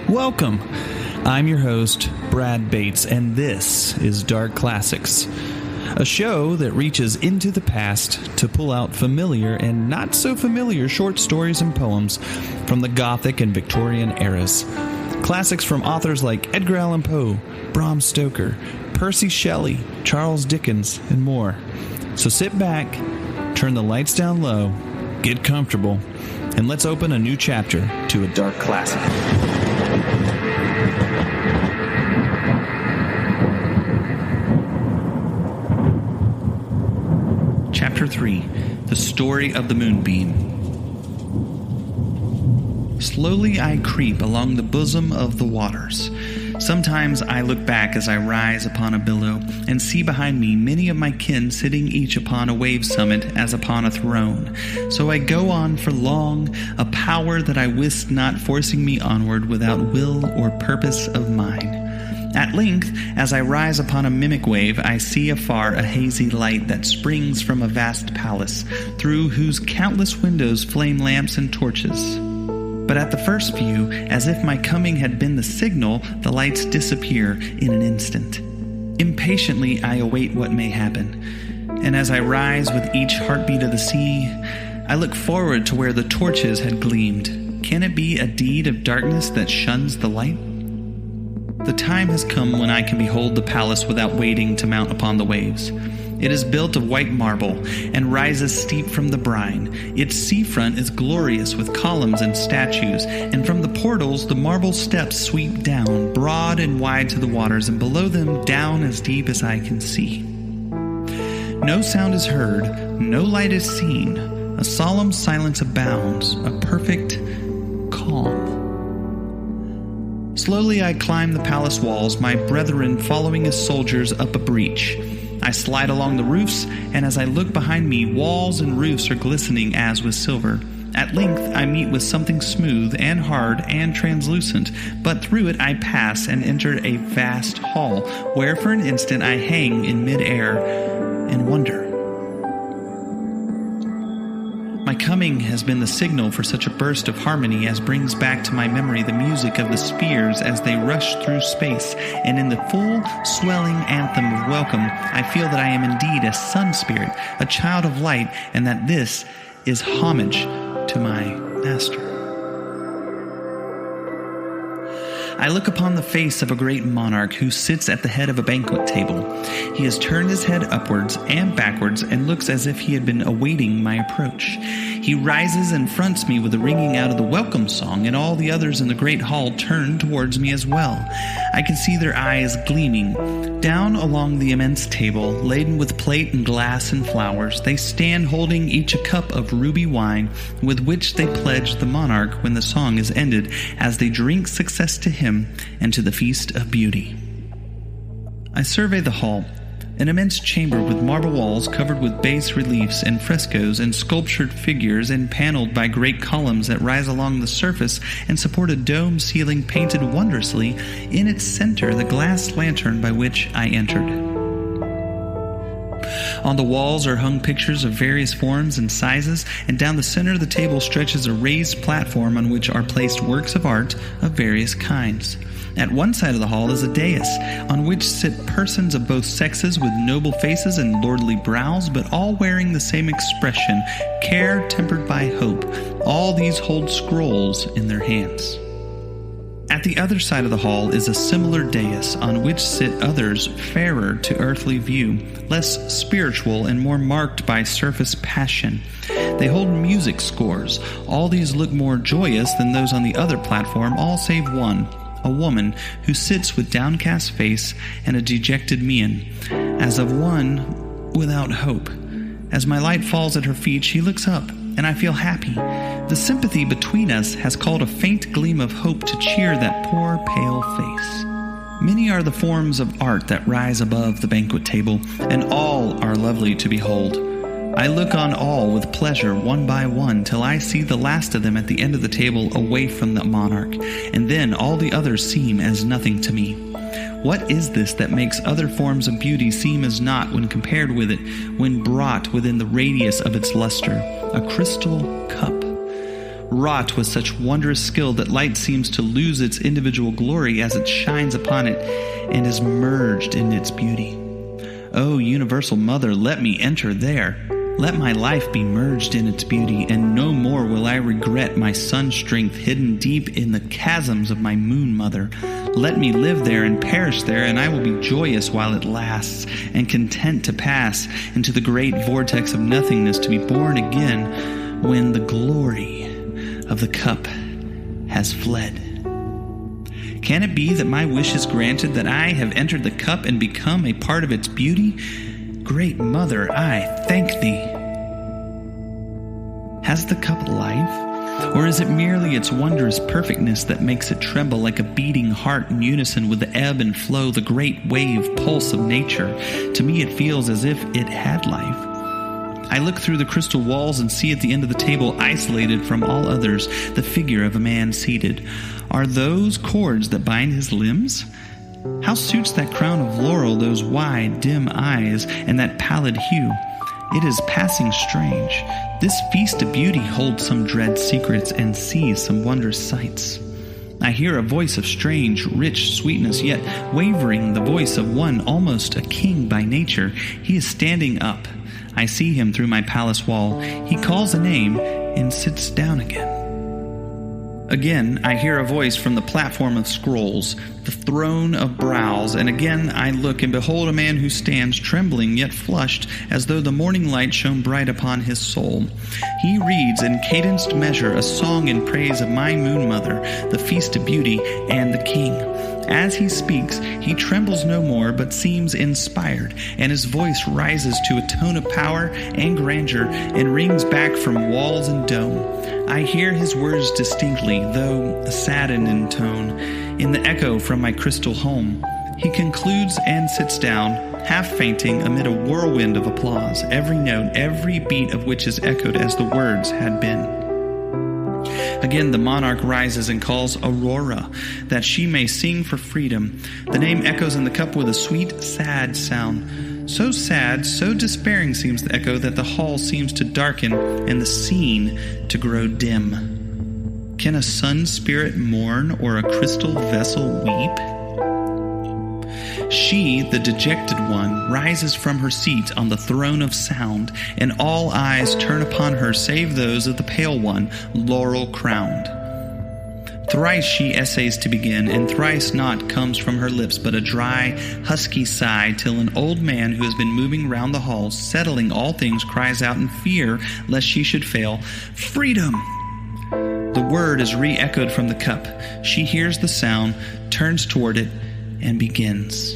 Welcome. I'm your host, Brad Bates, and this is Dark Classics, a show that reaches into the past to pull out familiar and not so familiar short stories and poems from the Gothic and Victorian eras. Classics from authors like Edgar Allan Poe, Bram Stoker, Percy Shelley, Charles Dickens, and more. So sit back, turn the lights down low, get comfortable, and let's open a new chapter to a dark classic. Chapter 3, The Story of the Moonbeam. Slowly I creep along the bosom of the waters. Sometimes I look back as I rise upon a billow, and see behind me many of my kin sitting each upon a wave summit as upon a throne. So I go on for long, a power that I wist not forcing me onward without will or purpose of mine. At length, as I rise upon a mimic wave, I see afar a hazy light that springs from a vast palace, through whose countless windows flame lamps and torches. But at the first view, as if my coming had been the signal, the lights disappear in an instant. Impatiently I await what may happen, and as I rise with each heartbeat of the sea, I look forward to where the torches had gleamed. Can it be a deed of darkness that shuns the light? The time has come when I can behold the palace without waiting to mount upon the waves. It is built of white marble and rises steep from the brine. Its seafront is glorious with columns and statues, and from the portals the marble steps sweep down, broad and wide to the waters, and below them down as deep as I can see. No sound is heard, no light is seen. A solemn silence abounds, a perfect calm. Slowly I climb the palace walls, my brethren following as soldiers up a breach. I slide along the roofs, and as I look behind me, walls and roofs are glistening as with silver. At length I meet with something smooth and hard and translucent, but through it I pass and enter a vast hall, where for an instant I hang in mid-air and wonder. My coming has been the signal for such a burst of harmony as brings back to my memory the music of the spheres as they rush through space, and in the full, swelling anthem of welcome, I feel that I am indeed a sun spirit, a child of light, and that this is homage to my master. I look upon the face of a great monarch who sits at the head of a banquet table. He has turned his head upwards and backwards and looks as if he had been awaiting my approach. He rises and fronts me with a ringing out of the welcome song, and all the others in the great hall turn towards me as well. I can see their eyes gleaming. Down along the immense table, laden with plate and glass and flowers, they stand holding each a cup of ruby wine, with which they pledge the monarch when the song is ended, as they drink success to him and to the feast of beauty. I survey the hall, an immense chamber with marble walls covered with bas reliefs and frescoes and sculptured figures, and paneled by great columns that rise along the surface and support a dome ceiling painted wondrously, in its center the glass lantern by which I entered. On the walls are hung pictures of various forms and sizes, and down the center of the table stretches a raised platform on which are placed works of art of various kinds. At one side of the hall is a dais, on which sit persons of both sexes with noble faces and lordly brows, but all wearing the same expression, care tempered by hope. All these hold scrolls in their hands. At the other side of the hall is a similar dais, on which sit others fairer to earthly view, less spiritual and more marked by surface passion. They hold music scores. All these look more joyous than those on the other platform, all save one, a woman who sits with downcast face and a dejected mien, as of one without hope. As my light falls at her feet, she looks up, and I feel happy. The sympathy between us has called a faint gleam of hope to cheer that poor, pale face. Many are the forms of art that rise above the banquet table, and all are lovely to behold. I look on all with pleasure, one by one, till I see the last of them at the end of the table away from the monarch, and then all the others seem as nothing to me. What is this that makes other forms of beauty seem as naught when compared with it, when brought within the radius of its luster? A crystal cup. wrought with such wondrous skill that light seems to lose its individual glory as it shines upon it and is merged in its beauty. O universal mother, let me enter there. Let my life be merged in its beauty, and no more will I regret my sun strength hidden deep in the chasms of my moon mother. Let me live there and perish there, and I will be joyous while it lasts, and content to pass into the great vortex of nothingness, to be born again when the glory of the cup has fled. Can it be that my wish is granted, that I have entered the cup and become a part of its beauty? Great Mother, I thank thee. Has the cup life? Or is it merely its wondrous perfectness that makes it tremble like a beating heart in unison with the ebb and flow, the great wave pulse of nature? To me it feels as if it had life. I look through the crystal walls and see at the end of the table, isolated from all others, the figure of a man seated. Are those cords that bind his limbs? How suits that crown of laurel those wide, dim eyes and that pallid hue? It is passing strange. This feast of beauty holds some dread secrets and sees some wondrous sights. I hear a voice of strange, rich sweetness, yet wavering, the voice of one almost a king by nature. He is standing up. I see him through my palace wall. He calls a name and sits down again. Again, I hear a voice from the platform of scrolls, the throne of brows, and again I look and behold a man who stands trembling yet flushed, as though the morning light shone bright upon his soul. He reads in cadenced measure a song in praise of my moon mother, the feast of beauty, and the king. As he speaks, he trembles no more, but seems inspired, and his voice rises to a tone of power and grandeur, and rings back from walls and dome. I hear his words distinctly, though saddened in tone, in the echo from my crystal home. He concludes and sits down, half fainting amid a whirlwind of applause, every note, every beat of which is echoed as the words had been. Again the monarch rises and calls Aurora, that she may sing for freedom. The name echoes in the cup with a sweet, sad sound. So sad, so despairing seems the echo, that the hall seems to darken and the scene to grow dim. Can a sun spirit mourn or a crystal vessel weep? She, the dejected one, rises from her seat on the throne of sound, and all eyes turn upon her save those of the pale one, laurel-crowned. Thrice she essays to begin, and thrice naught comes from her lips but a dry, husky sigh, till an old man who has been moving round the hall, settling all things, cries out in fear lest she should fail, "Freedom!" The word is re-echoed from the cup. She hears the sound, turns toward it, and begins.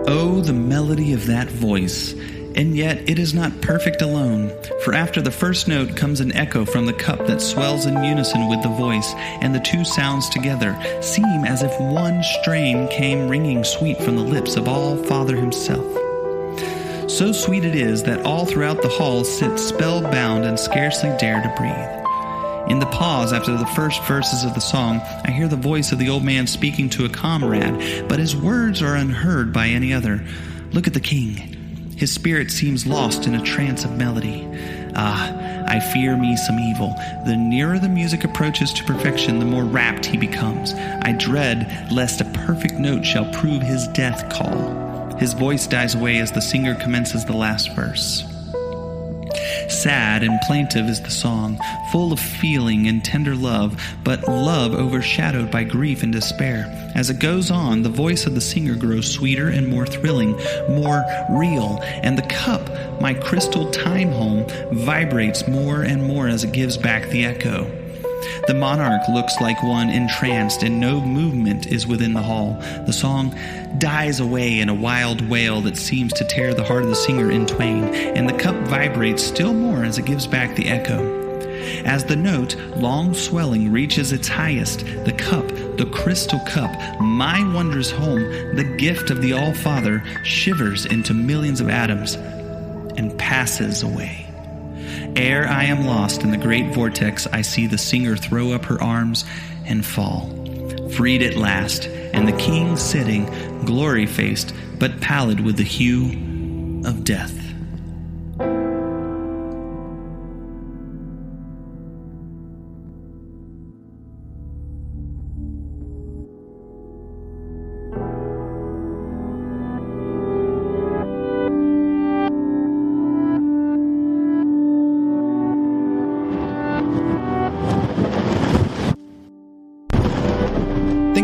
Oh, the melody of that voice! And yet it is not perfect alone, for after the first note comes an echo from the cup that swells in unison with the voice, and the two sounds together seem as if one strain came ringing sweet from the lips of All-Father himself. So sweet it is that all throughout the hall sit spellbound and scarcely dare to breathe. In the pause after the first verses of the song, I hear the voice of the old man speaking to a comrade, but his words are unheard by any other. Look at the king. His spirit seems lost in a trance of melody. Ah, I fear me some evil. The nearer the music approaches to perfection, the more rapt he becomes. I dread lest a perfect note shall prove his death call. His voice dies away as the singer commences the last verse. Sad and plaintive is the song, full of feeling and tender love, but love overshadowed by grief and despair. As it goes on, the voice of the singer grows sweeter and more thrilling, more real, and the cup, my crystal time home, vibrates more and more as it gives back the echo. The monarch looks like one entranced, and no movement is within the hall. The song dies away in a wild wail that seems to tear the heart of the singer in twain, and the cup vibrates still more as it gives back the echo. As the note, long swelling, reaches its highest, the cup, the crystal cup, my wondrous home, the gift of the All-Father, shivers into millions of atoms and passes away. Ere I am lost in the great vortex, I see the singer throw up her arms and fall, freed at last, and the king sitting, glory-faced, but pallid with the hue of death.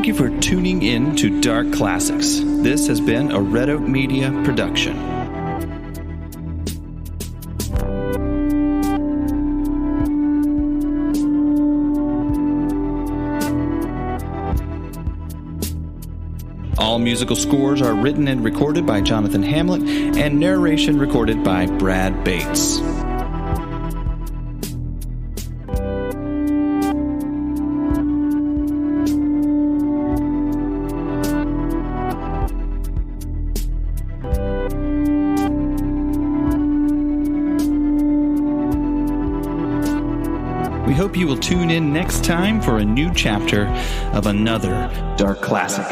you for tuning in to Dark Classics. This has been a Red Oak Media production. All musical scores are written and recorded by Jonathan Hamlet, and narration recorded by Brad Bates. We hope you will tune in next time for a new chapter of another Dark Classic.